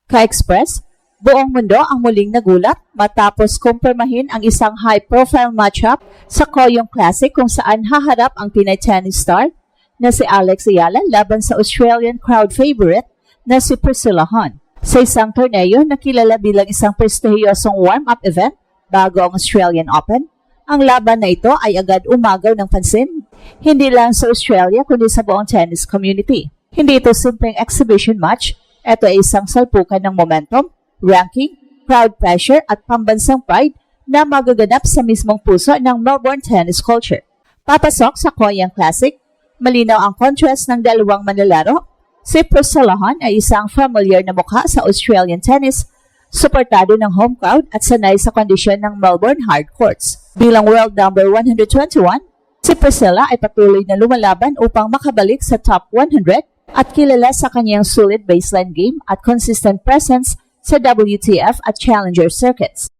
Ka-Express, buong mundo ang muling nagulat matapos kumpirmahin ang isang high-profile matchup sa Koyong Classic kung saan haharap ang Pinay tennis star na si Alex Ayala laban sa Australian crowd favorite na si Priscilla Hon. Sa isang torneo na kilala bilang isang prestihiyosong warm-up event bago ang Australian Open, ang laban na ito ay agad umagaw ng pansin, hindi lang sa Australia kundi sa buong tennis community. Hindi ito simpleng exhibition match, ito ay isang salpukan ng momentum, ranking, crowd pressure at pambansang pride na magaganap sa mismong puso ng Melbourne tennis culture. Papasok sa Koyong Classic, malinaw ang contrast ng dalawang manlalaro. Si Priscilla Hon ay isang familiar na mukha sa Australian tennis, suportado ng home crowd at sanay sa kondisyon ng Melbourne hard courts. Bilang world number 121, si Priscilla ay patuloy na lumalaban upang makabalik sa top 100 at kilala sa kanyang solid baseline game at consistent presence sa WTF at Challenger circuits.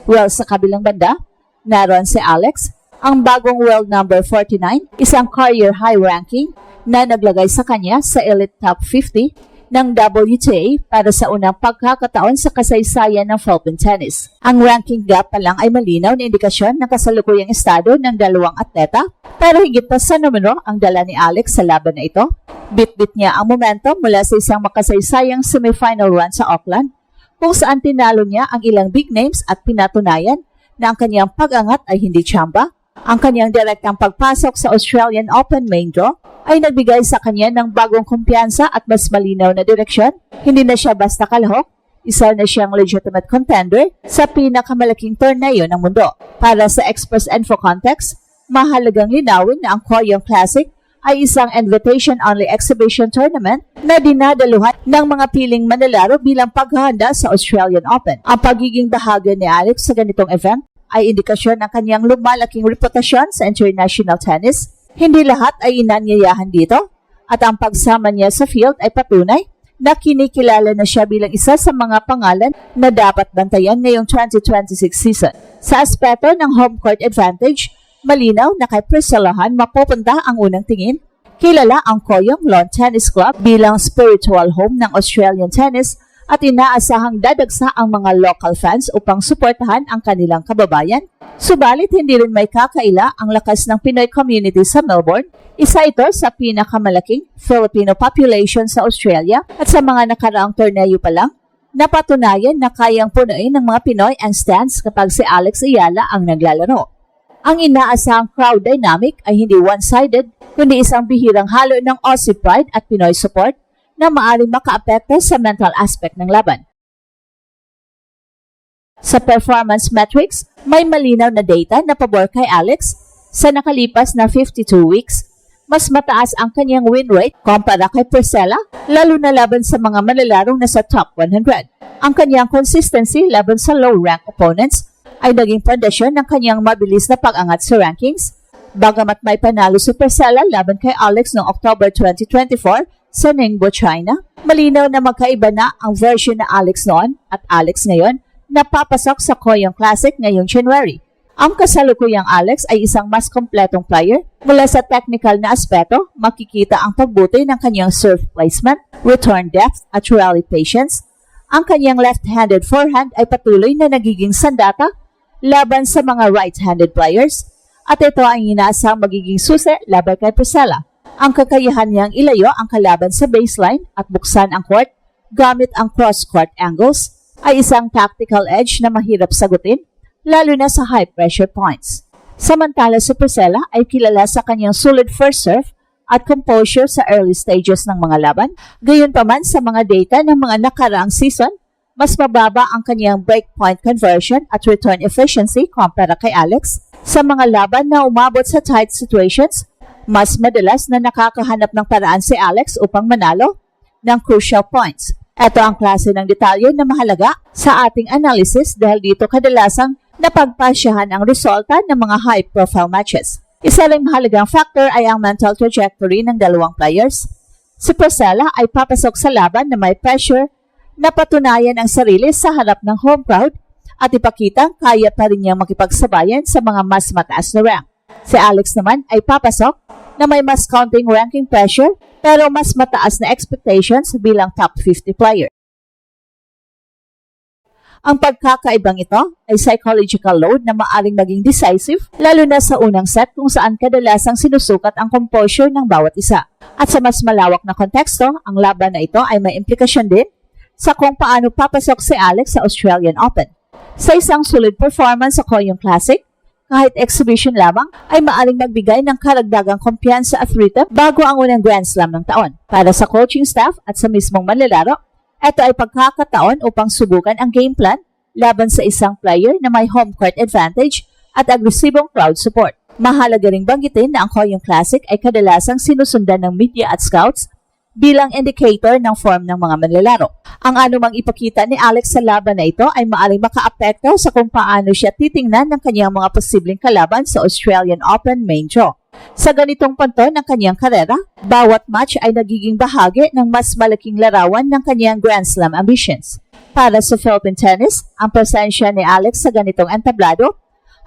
Well, sa kabilang banda, naroon si Alex, ang bagong world number 49, isang career high ranking na naglagay sa kanya sa elite top 50 ng WTA para sa unang pagkakataon sa kasaysayan ng Philippine tennis. Ang ranking gap pa lang ay malinaw na indikasyon ng kasalukuyang estado ng dalawang atleta, pero higit pa sa numero ang dala ni Alex sa laban na ito. Bit-bit niya ang momentum mula sa isang makasaysayang semifinal run sa Auckland, kung saan tinalo niya ang ilang big names at pinatunayan na ang kanyang pag-angat ay hindi tsamba. Ang kanyang direktang pagpasok sa Australian Open main draw ay nagbigay sa kanya ng bagong kumpiyansa at mas malinaw na direksyon. Hindi na siya basta kalahok, isa na siyang legitimate contender sa pinakamalaking torneo ng mundo. Para sa Express Info context, mahalagang linawin na ang Koyong Classic ay isang invitation-only exhibition tournament na dinadaluhan ng mga piling manlalaro bilang paghahanda sa Australian Open. Ang pagiging bahagi ni Alex sa ganitong event ay indikasyon ng kanyang lumalaking reputasyon sa international tennis. Hindi lahat ay inanyayahan dito at ang pagsama niya sa field ay patunay na kinikilala na siya bilang isa sa mga pangalan na dapat bantayan ngayong 2026 season. Sa aspeto ng home court advantage, malinaw na kay Priscilla Hon mapupunta ang unang tingin. Kilala ang Koyong Lawn Tennis Club bilang spiritual home ng Australian tennis at inaasahang dadagsa ang mga local fans upang suportahan ang kanilang kababayan. Subalit hindi rin may kakaila ang lakas ng Pinoy community sa Melbourne. Isa ito sa pinakamalaking Filipino population sa Australia at sa mga nakaraang torneo pa lang, napatunayan na kayang punuin ng mga Pinoy ang stands kapag si Alex Ayala ang naglalaro. Ang inaasahang crowd dynamic ay hindi one-sided, kundi isang bihirang halo ng Aussie pride at Pinoy support na maaaring makaapekto sa mental aspect ng laban. Sa performance metrics, may malinaw na data na pabor kay Alex. Sa nakalipas na 52 weeks, mas mataas ang kanyang win rate kumpara kay Priscilla, lalo na laban sa mga manlalarong nasa top 100. Ang kanyang consistency laban sa low-rank opponents ay naging pundasyon ng kanyang mabilis na pag-angat sa rankings. Bagamat may panalo si Priscilla laban kay Alex noong October 2024 sa Ningbo, China, malinaw na magkaiba na ang version na Alex noon at Alex ngayon na papasok sa Koyong Classic ngayong January. Ang kasalukuyang Alex ay isang mas kompletong player. Mula sa technical na aspeto, makikita ang pagbuti ng kanyang serve placement, return depth at rally patience. Ang kanyang left-handed forehand ay patuloy na nagiging sandata laban sa mga right-handed players at ito ang inaasang magiging susi laban kay Priscilla. Ang kakayahan niyang ilayo ang kalaban sa baseline at buksan ang court gamit ang cross-court angles ay isang tactical edge na mahirap sagutin, lalo na sa high-pressure points. Samantala si Priscilla ay kilala sa kanyang solid first serve at composure sa early stages ng mga laban. Gayunpaman sa mga data ng mga nakaraang season, mas mababa ang kanyang breakpoint conversion at return efficiency kumpara kay Alex. Sa mga laban na umabot sa tight situations, mas madalas na nakakahanap ng paraan si Alex upang manalo ng crucial points. Ito ang klase ng detalye na mahalaga sa ating analysis dahil dito kadalasang napagpasyahan ang resulta ng mga high-profile matches. Isa ring mahalagang factor ay ang mental trajectory ng dalawang players. Si Priscilla ay papasok sa laban na may pressure na patunayan ang sarili sa harap ng home crowd at ipakitang kaya pa rin niyang makipagsabayan sa mga mas mataas na rank. Si Alex naman ay papasok na may mas counting ranking pressure pero mas mataas na expectations bilang top 50 player. Ang pagkakaibang ito ay psychological load na maaring maging decisive, lalo na sa unang set kung saan kadalasang sinusukat ang composure ng bawat isa. At sa mas malawak na konteksto, ang laban na ito ay may implikasyon din sa kung paano papasok si Alex sa Australian Open. Sa isang solid performance sa Koyong Classic, kahit exhibition lamang, ay maaring magbigay ng karagdagang kumpiyansa at rhythm bago ang unang Grand Slam ng taon. Para sa coaching staff at sa mismong manlalaro, ito ay pagkakataon upang subukan ang game plan laban sa isang player na may home court advantage at agresibong crowd support. Mahalaga ring banggitin na ang Koyong Classic ay kadalasang sinusundan ng media at scouts bilang indicator ng form ng mga manlalaro. Ang anumang ipakita ni Alex sa laban na ito ay maaaring makaapekto sa kung paano siya titingnan ng kanyang mga posibleng kalaban sa Australian Open main draw. Sa ganitong punto ng kanyang karera, bawat match ay nagiging bahagi ng mas malaking larawan ng kanyang Grand Slam ambitions. Para sa Philippine tennis, ang presensya ni Alex sa ganitong entablado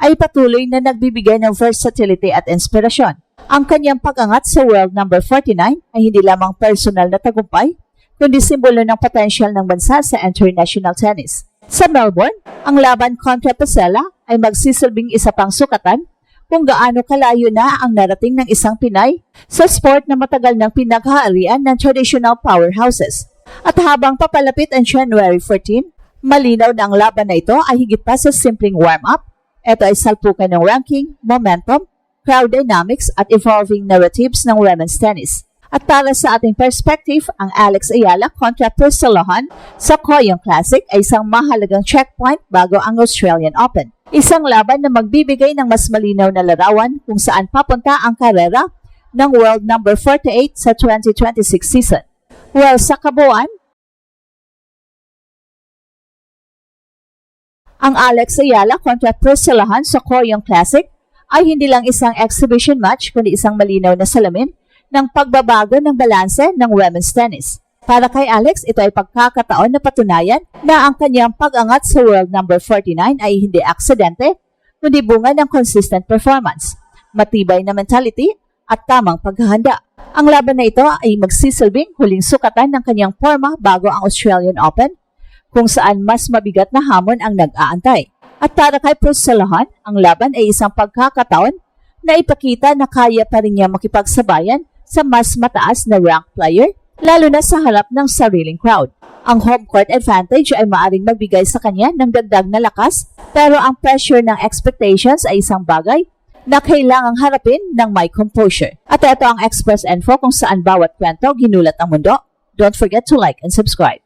ay patuloy na nagbibigay ng versatility at inspirasyon. Ang kanyang pag-angat sa world number 49 ay hindi lamang personal na tagumpay, kundi simbolo ng potensyal ng bansa sa international tennis. Sa Melbourne, ang laban kontra Pesela ay magsisilbing isa pang sukatan kung gaano kalayo na ang narating ng isang Pinay sa sport na matagal ng pinaghaharian ng traditional powerhouses. At habang papalapit ang January 14, malinaw na ang laban na ito ay higit pa sa simpleng warm-up. Ito ay salpukan ng ranking, momentum, crowd dynamics at evolving narratives ng women's tennis. At para sa ating perspective, ang Alex Ayala kontra Priscilla Han sa Koyong Classic ay isang mahalagang checkpoint bago ang Australian Open. Isang laban na magbibigay ng mas malinaw na larawan kung saan papunta ang karera ng world number 48 sa 2026 season. Well, sa kabuuan, ang Alex Ayala kontra Priscilla Han sa Koyong Classic ay hindi lang isang exhibition match kundi isang malinaw na salamin ng pagbabago ng balanse ng women's tennis. Para kay Alex, ito ay pagkakataon na patunayan na ang kanyang pag-angat sa world number 49 ay hindi aksidente, kundi bunga ng consistent performance, matibay na mentality at tamang paghahanda. Ang laban na ito ay magsisilbing huling sukatan ng kanyang forma bago ang Australian Open, kung saan mas mabigat na hamon ang nag-aantay. At para kay Priscilla Han, ang laban ay isang pagkakataon na ipakita na kaya pa rin niya makipagsabayan sa mas mataas na rank player, lalo na sa harap ng sariling crowd. Ang home court advantage ay maaring magbigay sa kanya ng dagdag na lakas, pero ang pressure ng expectations ay isang bagay na kailangang harapin ng may composure. At ito ang Express Info kung saan bawat kwento ginulat ang mundo. Don't forget to like and subscribe.